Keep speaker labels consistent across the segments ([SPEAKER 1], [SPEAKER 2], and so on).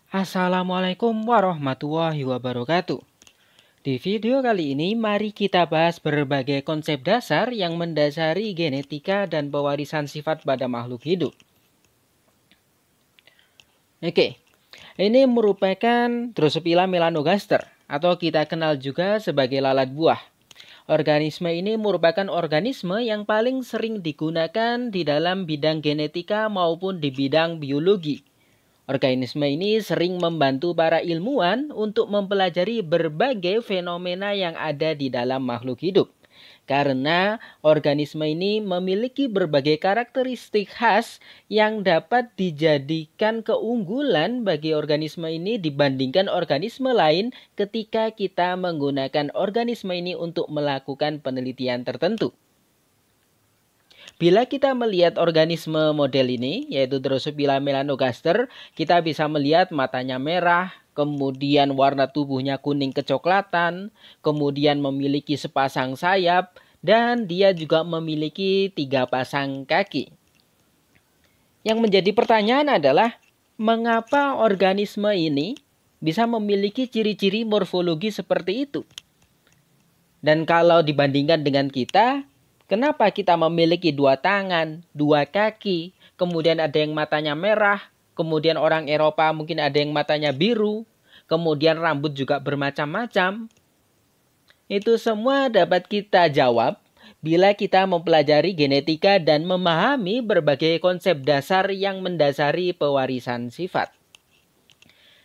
[SPEAKER 1] Assalamualaikum warahmatullahi wabarakatuh. Di video kali ini mari kita bahas berbagai konsep dasar yang mendasari genetika dan pewarisan sifat pada makhluk hidup. Oke, ini merupakan Drosophila melanogaster atau kita kenal juga sebagai lalat buah. Organisme ini merupakan organisme yang paling sering digunakan di dalam bidang genetika maupun di bidang biologi. Organisme ini sering membantu para ilmuwan untuk mempelajari berbagai fenomena yang ada di dalam makhluk hidup. Karena organisme ini memiliki berbagai karakteristik khas yang dapat dijadikan keunggulan bagi organisme ini dibandingkan organisme lain ketika kita menggunakan organisme ini untuk melakukan penelitian tertentu. Bila kita melihat organisme model ini, yaitu Drosophila melanogaster, kita bisa melihat matanya merah, kemudian warna tubuhnya kuning kecoklatan, kemudian memiliki sepasang sayap, dan dia juga memiliki 3 pasang kaki. Yang menjadi pertanyaan adalah, mengapa organisme ini bisa memiliki ciri-ciri morfologi seperti itu? Dan kalau dibandingkan dengan kita, kenapa kita memiliki 2 tangan, 2 kaki, kemudian ada yang matanya merah, kemudian orang Eropa mungkin ada yang matanya biru, kemudian rambut juga bermacam-macam. Itu semua dapat kita jawab bila kita mempelajari genetika dan memahami berbagai konsep dasar yang mendasari pewarisan sifat.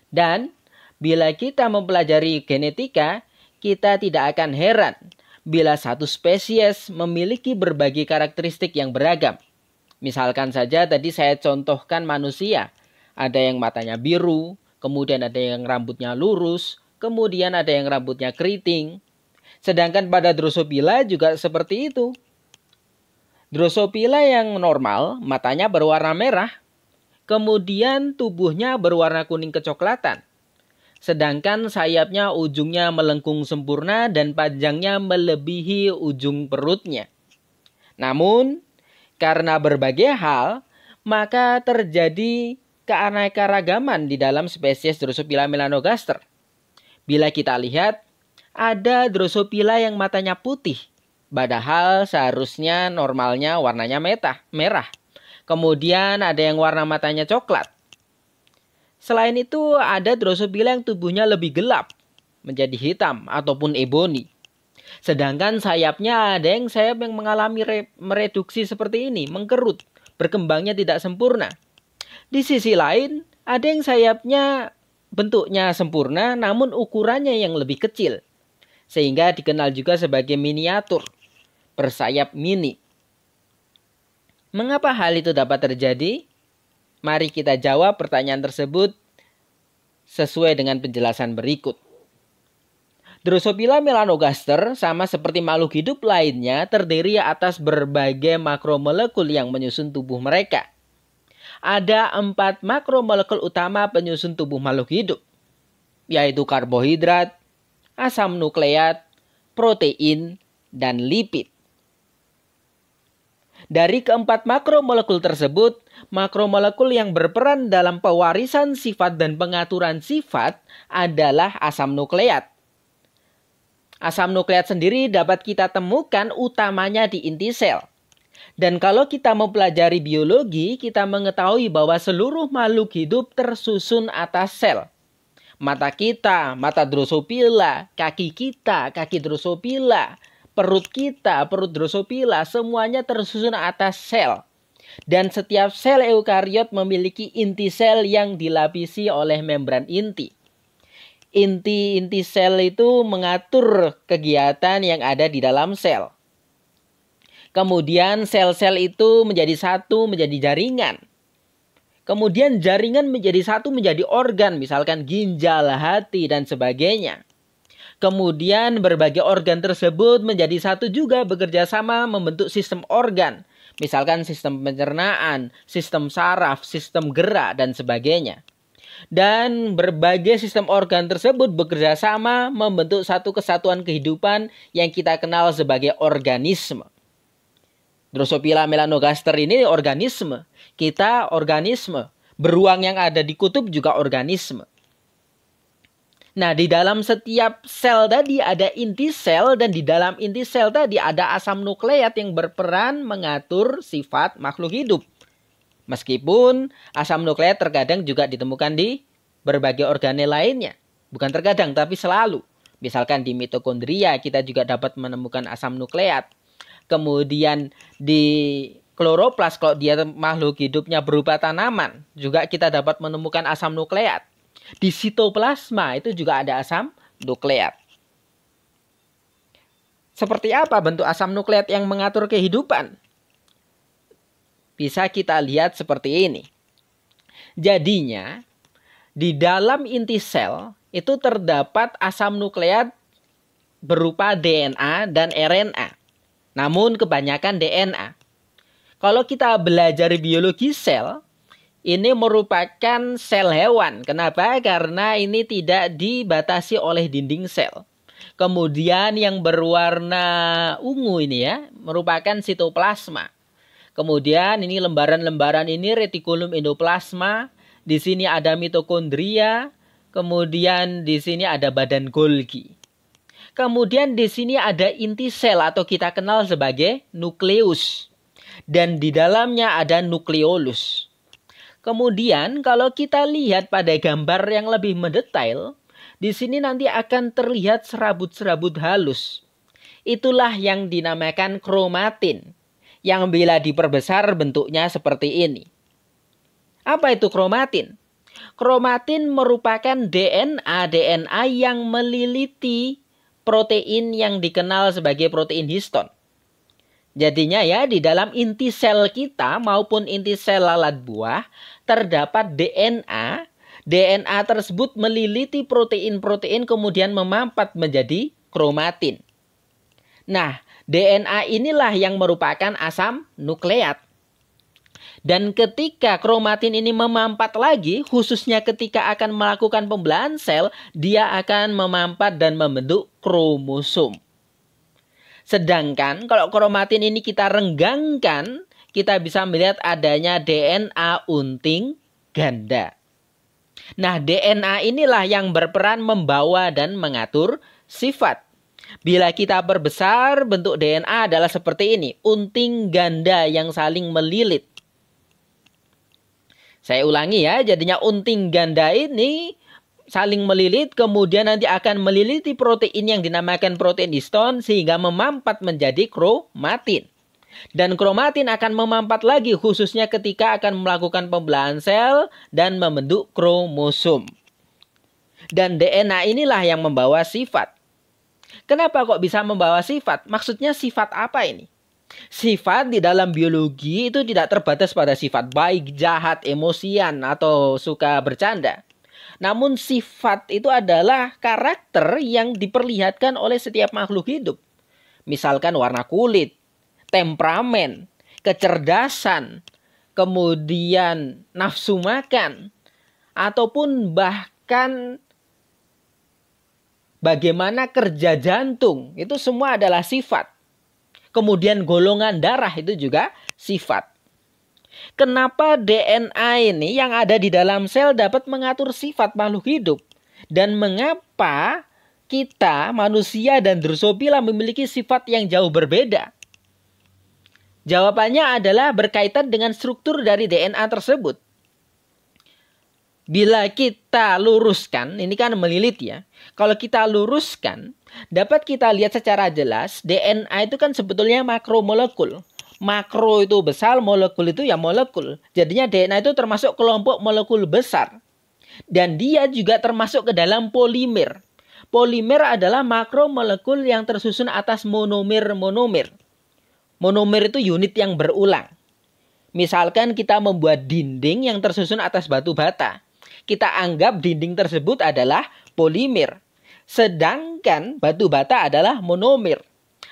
[SPEAKER 1] Dan bila kita mempelajari genetika, kita tidak akan heran bila satu spesies memiliki berbagai karakteristik yang beragam. Misalkan saja tadi saya contohkan manusia. Ada yang matanya biru, kemudian ada yang rambutnya lurus, kemudian ada yang rambutnya keriting. Sedangkan pada Drosophila juga seperti itu. Drosophila yang normal, matanya berwarna merah, kemudian tubuhnya berwarna kuning kecoklatan. Sedangkan sayapnya ujungnya melengkung sempurna dan panjangnya melebihi ujung perutnya. Namun, karena berbagai hal, maka terjadi keanekaragaman di dalam spesies Drosophila melanogaster. Bila kita lihat, ada Drosophila yang matanya putih, padahal seharusnya normalnya warnanya merah. Kemudian ada yang warna matanya coklat. Selain itu, ada Drosophila yang tubuhnya lebih gelap, menjadi hitam ataupun ebony. Sedangkan sayapnya ada yang sayap yang mengalami mereduksi seperti ini, mengkerut, berkembangnya tidak sempurna. Di sisi lain, ada yang sayapnya bentuknya sempurna namun ukurannya yang lebih kecil, sehingga dikenal juga sebagai miniatur, bersayap mini. Mengapa hal itu dapat terjadi? Mari kita jawab pertanyaan tersebut sesuai dengan penjelasan berikut. Drosophila melanogaster sama seperti makhluk hidup lainnya terdiri atas berbagai makromolekul yang menyusun tubuh mereka. Ada 4 makromolekul utama penyusun tubuh makhluk hidup, yaitu karbohidrat, asam nukleat, protein, dan lipid. Dari keempat makromolekul tersebut, makromolekul yang berperan dalam pewarisan sifat dan pengaturan sifat adalah asam nukleat. Asam nukleat sendiri dapat kita temukan utamanya di inti sel. Dan kalau kita mempelajari biologi, kita mengetahui bahwa seluruh makhluk hidup tersusun atas sel. Mata kita, mata Drosophila, kaki kita, kaki Drosophila, perut kita, perut Drosophila, semuanya tersusun atas sel. Dan setiap sel eukariot memiliki inti sel yang dilapisi oleh membran inti. Inti-inti sel itu mengatur kegiatan yang ada di dalam sel. Kemudian sel-sel itu menjadi satu, menjadi jaringan. Kemudian jaringan menjadi satu, menjadi organ, misalkan ginjal, hati, dan sebagainya. Kemudian berbagai organ tersebut menjadi satu juga bekerja sama membentuk sistem organ. Misalkan sistem pencernaan, sistem saraf, sistem gerak, dan sebagainya. Dan berbagai sistem organ tersebut bekerja sama membentuk satu kesatuan kehidupan yang kita kenal sebagai organisme. Drosophila melanogaster ini organisme. Kita organisme. Beruang yang ada di kutub juga organisme. Nah, di dalam setiap sel tadi ada inti sel, dan di dalam inti sel tadi ada asam nukleat yang berperan mengatur sifat makhluk hidup. Meskipun asam nukleat terkadang juga ditemukan di berbagai organel lainnya. Bukan terkadang, tapi selalu. Misalkan di mitokondria kita juga dapat menemukan asam nukleat. Kemudian di kloroplas, kalau dia makhluk hidupnya berupa tanaman, juga kita dapat menemukan asam nukleat. Di sitoplasma itu juga ada asam nukleat. Seperti apa bentuk asam nukleat yang mengatur kehidupan? Bisa kita lihat seperti ini. Jadinya, di dalam inti sel itu terdapat asam nukleat berupa DNA dan RNA. Namun kebanyakan DNA. Kalau kita belajar biologi sel, ini merupakan sel hewan. Kenapa? Karena ini tidak dibatasi oleh dinding sel. Kemudian yang berwarna ungu ini ya, merupakan sitoplasma. Kemudian ini lembaran-lembaran ini retikulum endoplasma. Di sini ada mitokondria. Kemudian di sini ada badan Golgi. Kemudian di sini ada inti sel atau kita kenal sebagai nukleus. Dan di dalamnya ada nukleolus. Kemudian kalau kita lihat pada gambar yang lebih mendetail, di sini nanti akan terlihat serabut-serabut halus. Itulah yang dinamakan kromatin, yang bila diperbesar bentuknya seperti ini. Apa itu kromatin? Kromatin merupakan DNA yang meliliti protein yang dikenal sebagai protein histon. Jadinya ya, di dalam inti sel kita maupun inti sel lalat buah terdapat DNA. DNA tersebut meliliti protein-protein kemudian memampat menjadi kromatin. Nah, DNA inilah yang merupakan asam nukleat. Dan ketika kromatin ini memampat lagi, khususnya ketika akan melakukan pembelahan sel, dia akan memampat dan membentuk kromosom. Sedangkan kalau kromatin ini kita renggangkan, kita bisa melihat adanya DNA unting ganda. Nah, DNA inilah yang berperan membawa dan mengatur sifat. Bila kita perbesar, bentuk DNA adalah seperti ini, unting ganda yang saling melilit. Saya ulangi ya, jadinya unting ganda ini saling melilit, kemudian nanti akan meliliti protein yang dinamakan protein histon sehingga memampat menjadi kromatin. Dan kromatin akan memampat lagi khususnya ketika akan melakukan pembelahan sel dan membentuk kromosom. Dan DNA inilah yang membawa sifat. Kenapa kok bisa membawa sifat? Maksudnya sifat apa ini? Sifat di dalam biologi itu tidak terbatas pada sifat baik, jahat, emosian, atau suka bercanda. Namun sifat itu adalah karakter yang diperlihatkan oleh setiap makhluk hidup. Misalkan warna kulit, temperamen, kecerdasan, kemudian nafsu makan, ataupun bahkan bagaimana kerja jantung. Itu semua adalah sifat. Kemudian golongan darah itu juga sifat. Kenapa DNA ini yang ada di dalam sel dapat mengatur sifat makhluk hidup? Dan mengapa kita, manusia dan Drosophila memiliki sifat yang jauh berbeda? Jawabannya adalah berkaitan dengan struktur dari DNA tersebut. Bila kita luruskan, ini kan melilit ya. Kalau kita luruskan, dapat kita lihat secara jelas DNA itu kan sebetulnya makromolekul. Makro itu besar, molekul itu ya molekul. Jadinya DNA itu termasuk kelompok molekul besar. Dan dia juga termasuk ke dalam polimer. Polimer adalah makromolekul yang tersusun atas monomer-monomer. Monomer itu unit yang berulang. Misalkan kita membuat dinding yang tersusun atas batu bata. Kita anggap dinding tersebut adalah polimer. Sedangkan batu bata adalah monomer.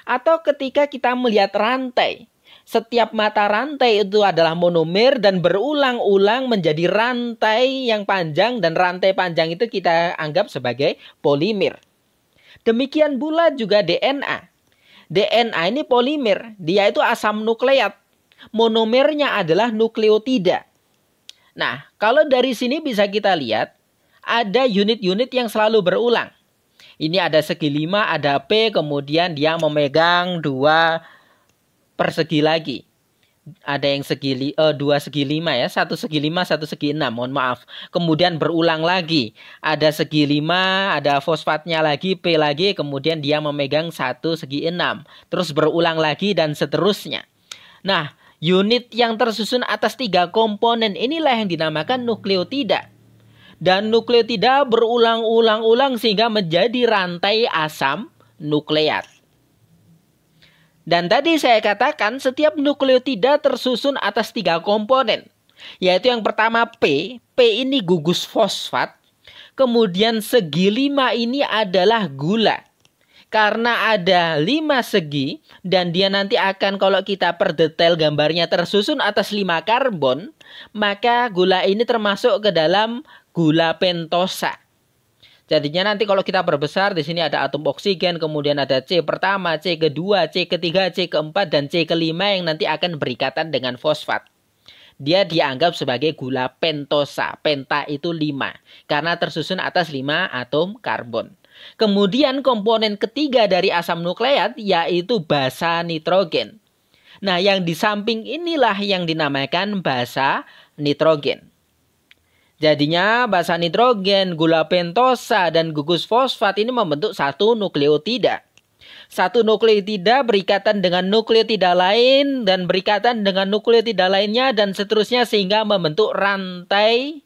[SPEAKER 1] Atau ketika kita melihat rantai. Setiap mata rantai itu adalah monomer dan berulang-ulang menjadi rantai yang panjang. Dan rantai panjang itu kita anggap sebagai polimer. Demikian pula juga DNA. DNA ini polimer. Dia itu asam nukleat. Monomernya adalah nukleotida. Nah, kalau dari sini bisa kita lihat ada unit-unit yang selalu berulang. Ini ada segi 5, ada P, kemudian dia memegang 2 persegi lagi. Ada yang dua segi 5 ya, 1 segi 5, 1 segi 6, mohon maaf. Kemudian berulang lagi, ada segi 5, ada fosfatnya lagi, P lagi, kemudian dia memegang 1 segi 6. Terus berulang lagi dan seterusnya. Nah, unit yang tersusun atas 3 komponen inilah yang dinamakan nukleotida. Dan nukleotida berulang-ulang sehingga menjadi rantai asam nukleat. Dan tadi saya katakan setiap nukleotida tersusun atas 3 komponen. Yaitu yang pertama P. P ini gugus fosfat. Kemudian segi 5 ini adalah gula. Karena ada 5 segi dan dia nanti akan, kalau kita perdetail gambarnya, tersusun atas 5 karbon. Maka gula ini termasuk ke dalam gula pentosa. Jadinya nanti kalau kita perbesar, di sini ada atom oksigen, kemudian ada C pertama, C kedua, C ketiga, C keempat, dan C kelima yang nanti akan berikatan dengan fosfat. Dia dianggap sebagai gula pentosa. Penta itu 5. Karena tersusun atas 5 atom karbon. Kemudian komponen ketiga dari asam nukleat yaitu basa nitrogen. Nah, yang di samping inilah yang dinamakan basa nitrogen. Jadinya basa nitrogen, gula pentosa, dan gugus fosfat ini membentuk satu nukleotida. Satu nukleotida berikatan dengan nukleotida lain dan berikatan dengan nukleotida lainnya dan seterusnya sehingga membentuk rantai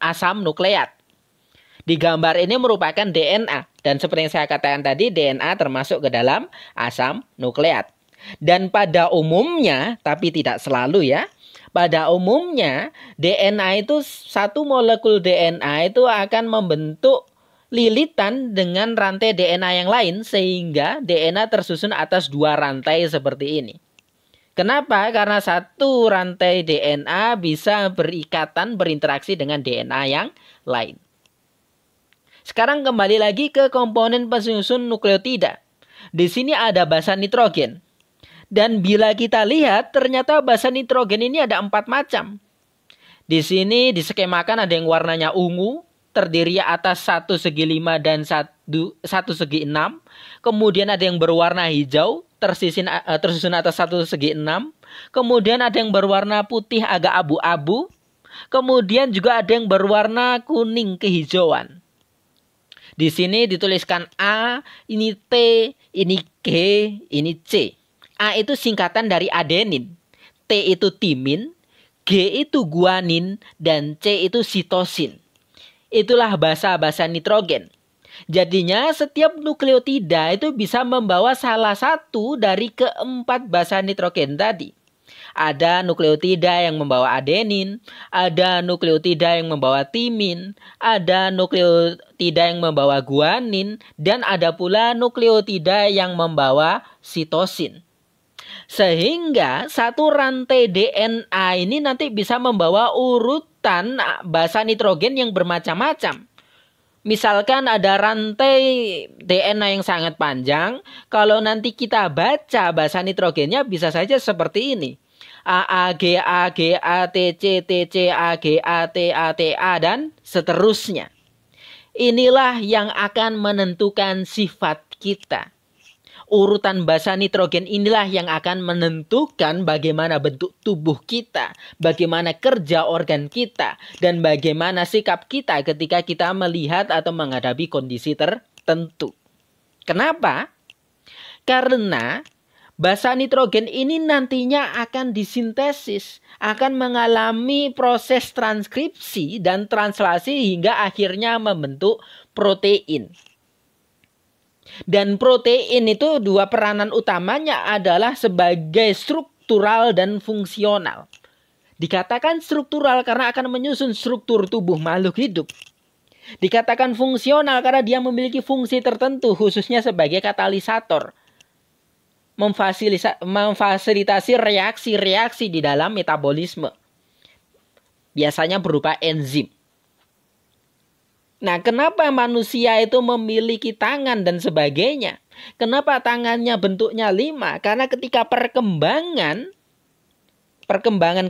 [SPEAKER 1] asam nukleat. Di gambar ini merupakan DNA. Dan seperti yang saya katakan tadi, DNA termasuk ke dalam asam nukleat. Dan pada umumnya, tapi tidak selalu ya, pada umumnya DNA itu, satu molekul DNA itu akan membentuk lilitan dengan rantai DNA yang lain sehingga DNA tersusun atas 2 rantai seperti ini. Kenapa? Karena satu rantai DNA bisa berinteraksi dengan DNA yang lain. Sekarang kembali lagi ke komponen penyusun nukleotida. Di sini ada basa nitrogen. Dan bila kita lihat, ternyata basa nitrogen ini ada 4 macam. Di sini diskemakan ada yang warnanya ungu, terdiri atas 1 segi 5 dan 1 segi 6. Kemudian ada yang berwarna hijau, tersusun atas 1 segi 6. Kemudian ada yang berwarna putih agak abu-abu. Kemudian juga ada yang berwarna kuning kehijauan. Di sini dituliskan A, ini T, ini G, ini C. A itu singkatan dari adenin, T itu timin, G itu guanin, dan C itu sitosin. Itulah basa-basa nitrogen. Jadinya setiap nukleotida itu bisa membawa salah satu dari keempat basa nitrogen tadi. Ada nukleotida yang membawa adenin, ada nukleotida yang membawa timin, ada nukleotida yang membawa guanin, dan ada pula nukleotida yang membawa sitosin. Sehingga satu rantai DNA ini nanti bisa membawa urutan basa nitrogen yang bermacam-macam. Misalkan ada rantai DNA yang sangat panjang, kalau nanti kita baca basa nitrogennya bisa saja seperti ini. A, G, A, G, A, T, C, T, C, A, G, A, T, A, T, A, dan seterusnya. Inilah yang akan menentukan sifat kita. Urutan basa nitrogen inilah yang akan menentukan bagaimana bentuk tubuh kita, bagaimana kerja organ kita, dan bagaimana sikap kita ketika kita melihat atau menghadapi kondisi tertentu. Kenapa? Karena basa nitrogen ini nantinya akan disintesis, akan mengalami proses transkripsi dan translasi hingga akhirnya membentuk protein. Dan protein itu 2 peranan utamanya adalah sebagai struktural dan fungsional. Dikatakan struktural karena akan menyusun struktur tubuh makhluk hidup. Dikatakan fungsional karena dia memiliki fungsi tertentu khususnya sebagai katalisator. Memfasilitasi reaksi-reaksi di dalam metabolisme. Biasanya berupa enzim. Nah, kenapa manusia itu memiliki tangan dan sebagainya? Kenapa tangannya bentuknya 5? Karena ketika perkembangan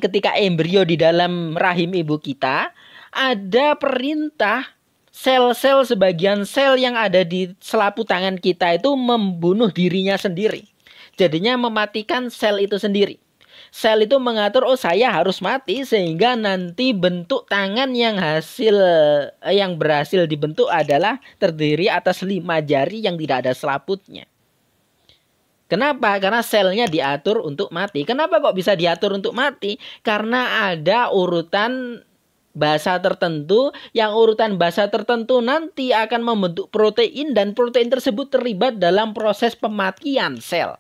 [SPEAKER 1] ketika embrio di dalam rahim ibu kita, ada perintah sel-sel, sebagian sel yang ada di selaput tangan kita itu membunuh dirinya sendiri. Jadinya mematikan sel itu sendiri. Sel itu mengatur, oh saya harus mati, sehingga nanti bentuk tangan yang berhasil dibentuk adalah terdiri atas 5 jari yang tidak ada selaputnya. Kenapa? Karena selnya diatur untuk mati. Kenapa kok bisa diatur untuk mati? Karena ada urutan basa tertentu, yang urutan basa tertentu nanti akan membentuk protein, dan protein tersebut terlibat dalam proses pematian sel.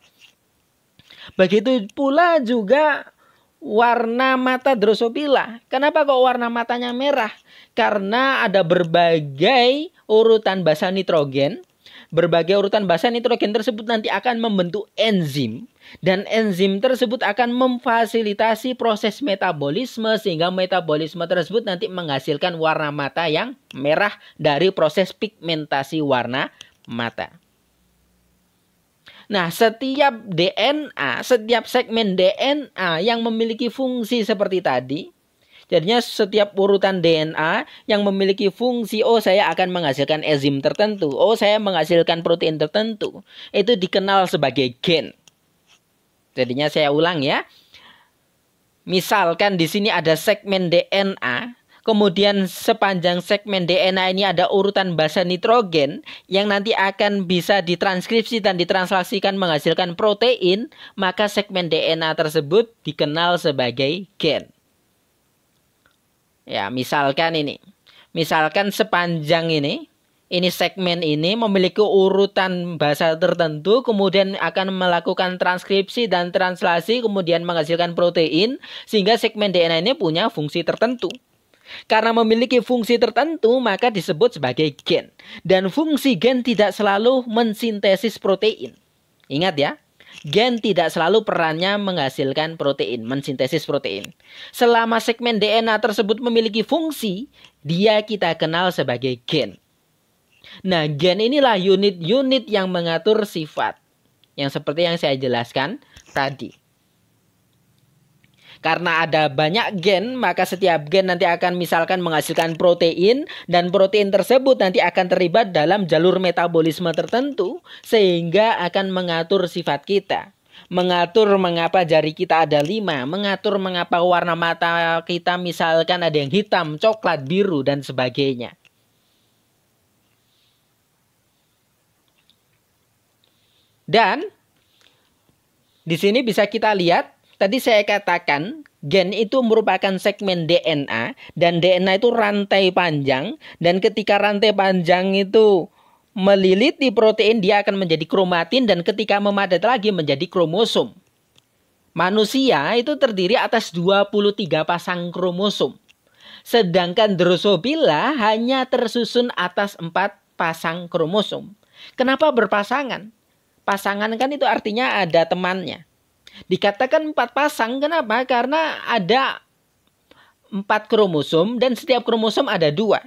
[SPEAKER 1] Begitu pula juga warna mata Drosophila. Kenapa kok warna matanya merah? Karena ada berbagai urutan basa nitrogen. Berbagai urutan basa nitrogen tersebut nanti akan membentuk enzim. Dan enzim tersebut akan memfasilitasi proses metabolisme, sehingga metabolisme tersebut nanti menghasilkan warna mata yang merah dari proses pigmentasi warna mata. Nah, setiap DNA, setiap segmen DNA yang memiliki fungsi seperti tadi, jadinya setiap urutan DNA yang memiliki fungsi, oh saya akan menghasilkan enzim tertentu, oh saya menghasilkan protein tertentu, itu dikenal sebagai gen. Jadinya saya ulang ya. Misalkan di sini ada segmen DNA, kemudian sepanjang segmen DNA ini ada urutan basa nitrogen yang nanti akan bisa ditranskripsi dan ditranslasikan menghasilkan protein, maka segmen DNA tersebut dikenal sebagai gen. Ya, misalkan ini. Misalkan sepanjang ini segmen ini memiliki urutan basa tertentu, kemudian akan melakukan transkripsi dan translasi, kemudian menghasilkan protein, sehingga segmen DNA ini punya fungsi tertentu. Karena memiliki fungsi tertentu, maka disebut sebagai gen. Dan fungsi gen tidak selalu mensintesis protein. Ingat ya, gen tidak selalu perannya menghasilkan protein, mensintesis protein. Selama segmen DNA tersebut memiliki fungsi, dia kita kenal sebagai gen. Nah, gen inilah unit-unit yang mengatur sifat. Yang seperti yang saya jelaskan tadi. Karena ada banyak gen, maka setiap gen nanti akan misalkan menghasilkan protein, dan protein tersebut nanti akan terlibat dalam jalur metabolisme tertentu, sehingga akan mengatur sifat kita. Mengatur mengapa jari kita ada 5, mengatur mengapa warna mata kita misalkan ada yang hitam, coklat, biru, dan sebagainya. Dan di sini bisa kita lihat, tadi saya katakan gen itu merupakan segmen DNA, dan DNA itu rantai panjang, dan ketika rantai panjang itu melilit di protein, dia akan menjadi kromatin, dan ketika memadat lagi menjadi kromosom. Manusia itu terdiri atas 23 pasang kromosom. Sedangkan Drosophila hanya tersusun atas 4 pasang kromosom. Kenapa berpasangan? Pasangan kan itu artinya ada temannya. Dikatakan 4 pasang, kenapa? Karena ada 4 kromosom dan setiap kromosom ada 2.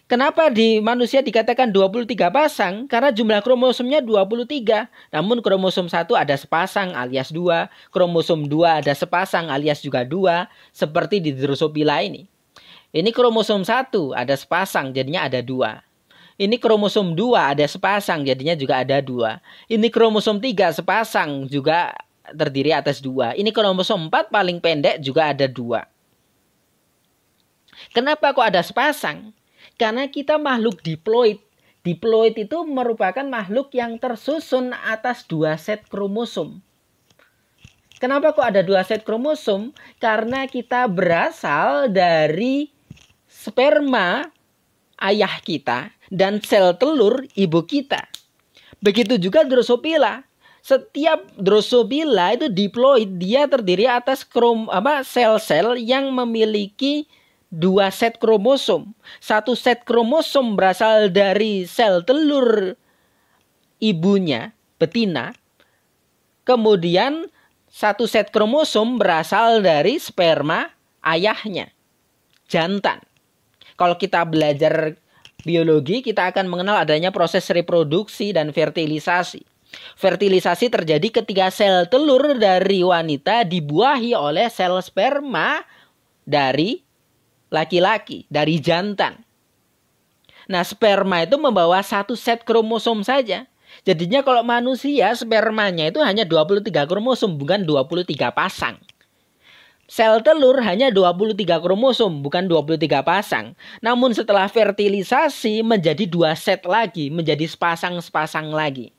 [SPEAKER 1] Kenapa di manusia dikatakan 23 pasang? Karena jumlah kromosomnya 23. Namun kromosom 1 ada sepasang alias 2. Kromosom 2 ada sepasang alias juga 2. Seperti di Drosophila ini. Ini kromosom 1 ada sepasang, jadinya ada 2. Ini kromosom 2 ada sepasang, jadinya juga ada 2. Ini kromosom 3 sepasang, juga terdiri atas 2. Ini kromosom 4 paling pendek, juga ada 2. Kenapa kok ada sepasang? Karena kita makhluk diploid. Diploid itu merupakan makhluk yang tersusun atas 2 set kromosom. Kenapa kok ada 2 set kromosom? Karena kita berasal dari sperma ayah kita dan sel telur ibu kita. Begitu juga Drosophila. Setiap Drosophila itu diploid, dia terdiri atas sel-sel yang memiliki 2 set kromosom. 1 set kromosom berasal dari sel telur ibunya, betina. Kemudian 1 set kromosom berasal dari sperma ayahnya, jantan. Kalau kita belajar biologi, kita akan mengenal adanya proses reproduksi dan fertilisasi. Fertilisasi terjadi ketika sel telur dari wanita dibuahi oleh sel sperma dari laki-laki, dari jantan. Nah, sperma itu membawa 1 set kromosom saja. Jadinya kalau manusia, spermanya itu hanya 23 kromosom, bukan 23 pasang. Sel telur hanya 23 kromosom, bukan 23 pasang. Namun setelah fertilisasi menjadi 2 set lagi, menjadi sepasang-sepasang lagi.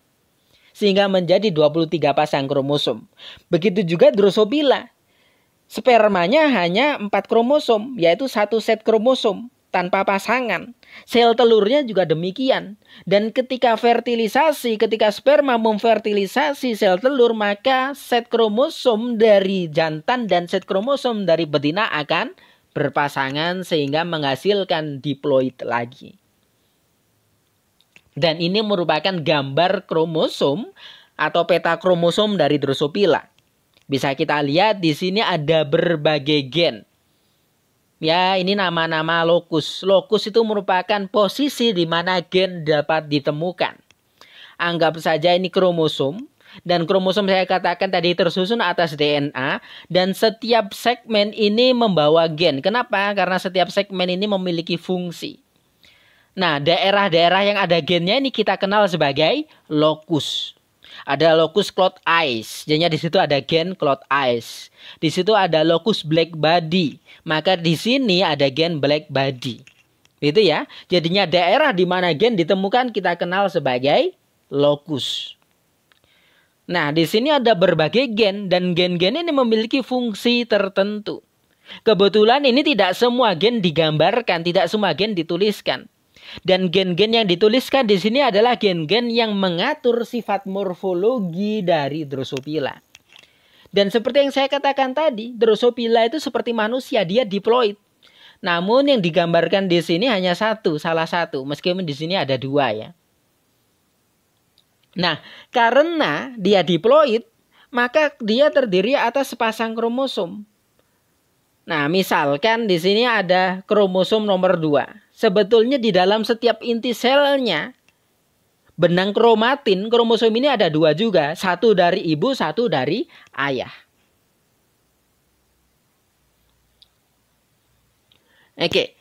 [SPEAKER 1] Sehingga menjadi 23 pasang kromosom. Begitu juga Drosophila. Spermanya hanya 4 kromosom, yaitu 1 set kromosom tanpa pasangan. Sel telurnya juga demikian. Dan ketika fertilisasi, ketika sperma memfertilisasi sel telur, maka set kromosom dari jantan dan set kromosom dari betina akan berpasangan sehingga menghasilkan diploid lagi. Dan ini merupakan gambar kromosom atau peta kromosom dari Drosophila. Bisa kita lihat di sini ada berbagai gen. Ya, ini nama-nama lokus. Lokus itu merupakan posisi di mana gen dapat ditemukan. Anggap saja ini kromosom. Dan kromosom saya katakan tadi tersusun atas DNA. Dan setiap segmen ini membawa gen. Kenapa? Karena setiap segmen ini memiliki fungsi. Nah, daerah-daerah yang ada gennya ini kita kenal sebagai lokus. Ada lokus cloud eyes, jadinya di situ ada gen cloud eyes. Di situ ada lokus black body, maka di sini ada gen black body. Itu ya. Jadinya daerah di mana gen ditemukan kita kenal sebagai lokus. Nah, di sini ada berbagai gen dan gen-gen ini memiliki fungsi tertentu. Kebetulan ini tidak semua gen digambarkan, tidak semua gen dituliskan. Dan gen-gen yang dituliskan di sini adalah gen-gen yang mengatur sifat morfologi dari Drosophila. Dan seperti yang saya katakan tadi, Drosophila itu seperti manusia, dia diploid. Namun yang digambarkan di sini hanya salah satu, meskipun di sini ada 2 ya. Nah, karena dia diploid, maka dia terdiri atas sepasang kromosom. Nah, misalkan di sini ada kromosom nomor 2. Sebetulnya di dalam setiap inti selnya, benang kromatin, kromosom ini ada 2 juga. 1 dari ibu, 1 dari ayah. Oke.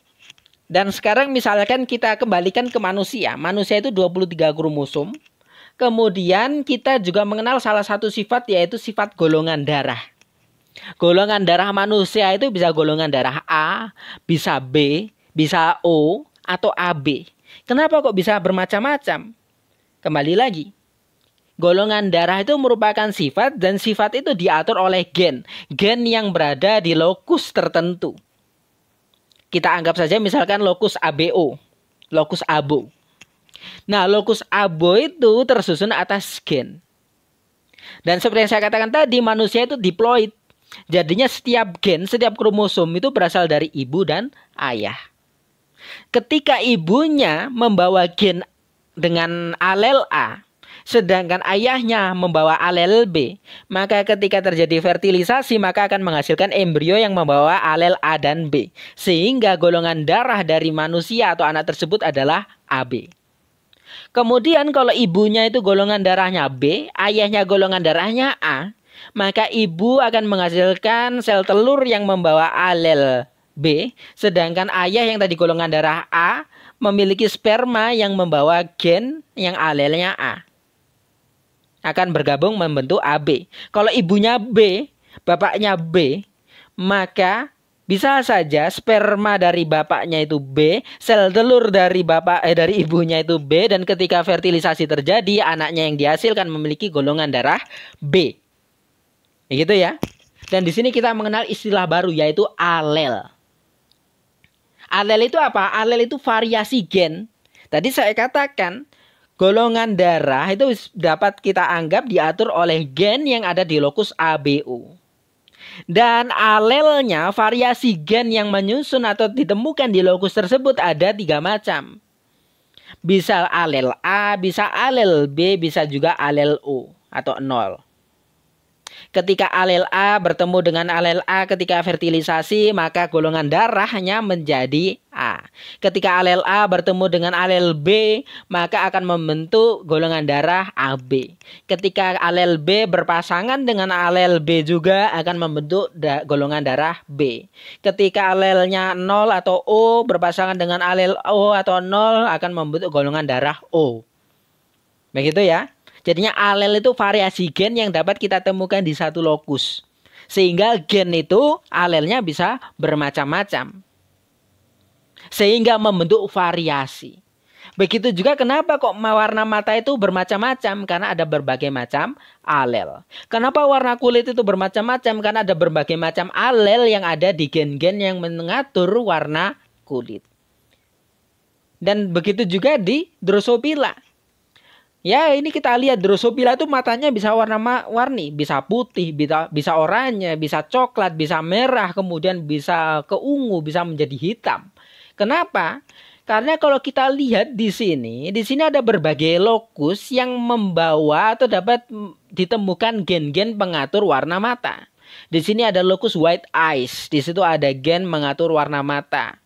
[SPEAKER 1] Dan sekarang misalkan kita kembalikan ke manusia. Manusia itu 23 kromosom. Kemudian kita juga mengenal salah satu sifat, yaitu sifat golongan darah. Golongan darah manusia itu bisa golongan darah A, bisa B, bisa O, atau AB. Kenapa kok bisa bermacam-macam? Kembali lagi. Golongan darah itu merupakan sifat dan sifat itu diatur oleh gen. Gen yang berada di lokus tertentu. Kita anggap saja misalkan lokus ABO, lokus ABO. Nah, lokus ABO itu tersusun atas gen. Dan seperti yang saya katakan tadi, manusia itu diploid. Jadinya setiap gen, setiap kromosom itu berasal dari ibu dan ayah. Ketika ibunya membawa gen dengan alel A, sedangkan ayahnya membawa alel B, maka ketika terjadi fertilisasi maka akan menghasilkan embrio yang membawa alel A dan B. Sehingga golongan darah dari manusia atau anak tersebut adalah AB. Kemudian kalau ibunya itu golongan darahnya B, ayahnya golongan darahnya A, maka ibu akan menghasilkan sel telur yang membawa alel B, sedangkan ayah yang tadi golongan darah A memiliki sperma yang membawa gen yang alelnya A. Akan bergabung membentuk AB. Kalau ibunya B, bapaknya B, maka bisa saja sperma dari bapaknya itu B, sel telur dari dari ibunya itu B, dan ketika fertilisasi terjadi, anaknya yang dihasilkan memiliki golongan darah B. Begitu ya. Dan di sini kita mengenal istilah baru, yaitu alel. Alel itu apa? Alel itu variasi gen. Tadi saya katakan golongan darah itu dapat kita anggap diatur oleh gen yang ada di lokus ABO. Dan alelnya, variasi gen yang menyusun atau ditemukan di lokus tersebut ada 3 macam. Bisa alel A, bisa alel B, bisa juga alel O atau 0. Ketika alel A bertemu dengan alel A ketika fertilisasi, maka golongan darahnya menjadi A. Ketika alel A bertemu dengan alel B, maka akan membentuk golongan darah AB. Ketika alel B berpasangan dengan alel B juga akan membentuk golongan darah B. Ketika alelnya 0 atau O berpasangan dengan alel O atau 0 akan membentuk golongan darah O. Begitu ya. Jadinya alel itu variasi gen yang dapat kita temukan di satu lokus. Sehingga gen itu alelnya bisa bermacam-macam. Sehingga membentuk variasi. Begitu juga kenapa kok warna mata itu bermacam-macam? Karena ada berbagai macam alel. Kenapa warna kulit itu bermacam-macam? Karena ada berbagai macam alel yang ada di gen-gen yang mengatur warna kulit. Dan begitu juga di Drosophila. Ya, ini kita lihat Drosophila itu matanya bisa warna-warni, bisa putih, bisa oranye, bisa coklat, bisa merah, kemudian bisa ke ungu, bisa menjadi hitam. Kenapa? Karena kalau kita lihat di sini ada berbagai lokus yang membawa atau dapat ditemukan gen-gen pengatur warna mata. Di sini ada lokus white eyes, di situ ada gen mengatur warna mata.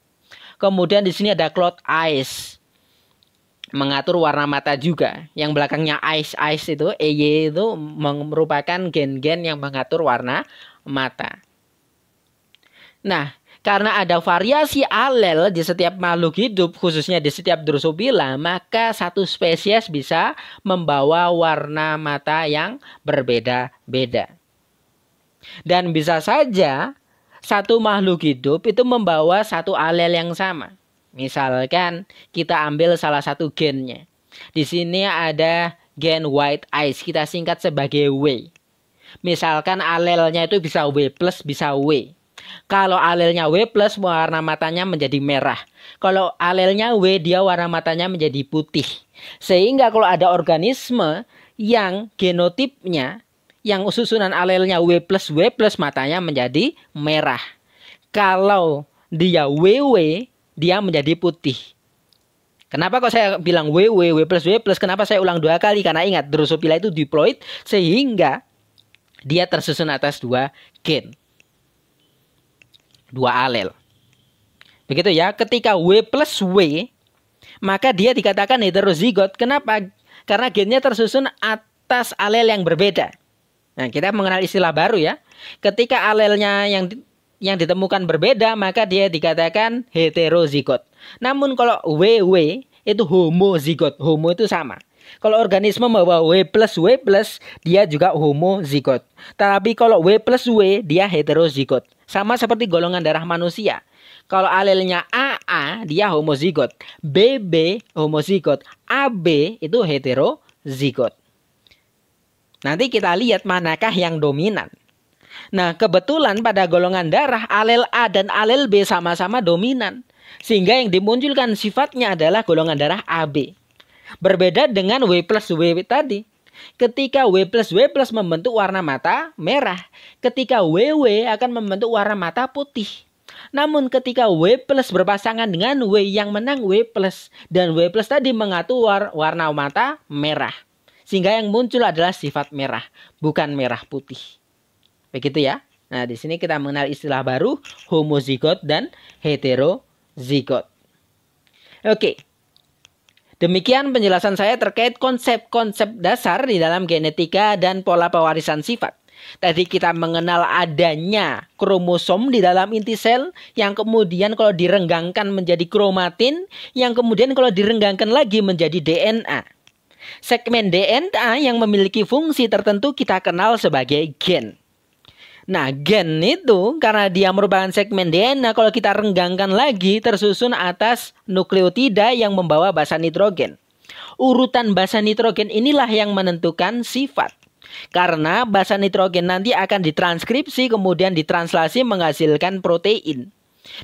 [SPEAKER 1] Kemudian di sini ada cloud eyes, mengatur warna mata juga. Yang belakangnya eyes itu, EY itu merupakan gen-gen yang mengatur warna mata. Nah, karena ada variasi alel di setiap makhluk hidup, khususnya di setiap Drosophila, maka satu spesies bisa membawa warna mata yang berbeda-beda. Dan bisa saja satu makhluk hidup itu membawa satu alel yang sama. Misalkan kita ambil salah satu gennya. Di sini ada gen white eyes, kita singkat sebagai W. Misalkan alelnya itu bisa W+, bisa W. Kalau alelnya W+, warna matanya menjadi merah. Kalau alelnya W, dia warna matanya menjadi putih. Sehingga kalau ada organisme yang genotipnya, yang susunan alelnya W+, matanya menjadi merah. Kalau dia WW, dia menjadi putih. Kenapa kok saya bilang W+, kenapa saya ulang 2 kali? Karena ingat, Drosophila itu diploid sehingga dia tersusun atas 2 gen. 2 alel. Begitu ya, ketika W+W, maka dia dikatakan heterozigot. Kenapa? Karena gennya tersusun atas alel yang berbeda. Nah, kita mengenal istilah baru ya. Ketika alelnya yang ditemukan berbeda, maka dia dikatakan heterozigot. Namun kalau WW itu homozigot. Homo itu sama. Kalau organisme membawa W+, dia juga homozigot. Tapi kalau W+W, dia heterozigot. Sama seperti golongan darah manusia. Kalau alelnya AA, dia homozigot. BB, homozigot. AB, itu heterozigot. Nanti kita lihat manakah yang dominan. Nah, kebetulan pada golongan darah, alel A dan alel B sama-sama dominan. Sehingga yang dimunculkan sifatnya adalah golongan darah AB. Berbeda dengan W+W tadi. Ketika W+W membentuk warna mata merah. Ketika WW akan membentuk warna mata putih. Namun ketika W+ berpasangan dengan W, yang menang W+. Dan W+ tadi mengatur warna mata merah. Sehingga yang muncul adalah sifat merah, bukan merah putih. Begitu ya. Nah, di sini kita mengenal istilah baru, homozigot dan heterozigot. Oke. Demikian penjelasan saya terkait konsep-konsep dasar di dalam genetika dan pola pewarisan sifat. Tadi kita mengenal adanya kromosom di dalam inti sel, yang kemudian kalau direnggangkan menjadi kromatin, yang kemudian kalau direnggangkan lagi menjadi DNA. Segmen DNA yang memiliki fungsi tertentu kita kenal sebagai gen. Nah, gen itu karena dia merupakan segmen DNA, kalau kita renggangkan lagi tersusun atas nukleotida yang membawa basa nitrogen. Urutan basa nitrogen inilah yang menentukan sifat. Karena basa nitrogen nanti akan ditranskripsi kemudian ditranslasi menghasilkan protein.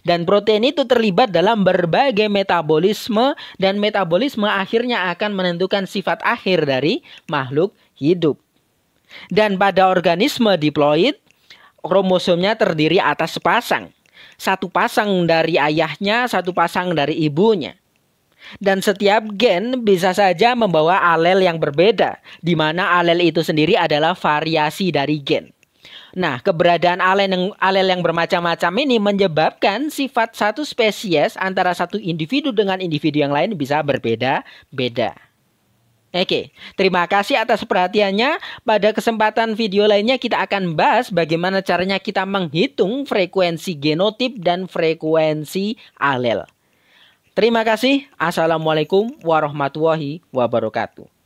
[SPEAKER 1] Dan protein itu terlibat dalam berbagai metabolisme, dan metabolisme akhirnya akan menentukan sifat akhir dari makhluk hidup. Dan pada organisme diploid, kromosomnya terdiri atas sepasang. Satu pasang dari ayahnya, satu pasang dari ibunya. Dan setiap gen bisa saja membawa alel yang berbeda, di mana alel itu sendiri adalah variasi dari gen. Nah, keberadaan alel yang bermacam-macam ini menyebabkan sifat satu spesies antara satu individu dengan individu yang lain bisa berbeda-beda. Oke, terima kasih atas perhatiannya. Pada kesempatan video lainnya kita akan bahas bagaimana caranya kita menghitung frekuensi genotip dan frekuensi alel. Terima kasih. Assalamualaikum warahmatullahi wabarakatuh.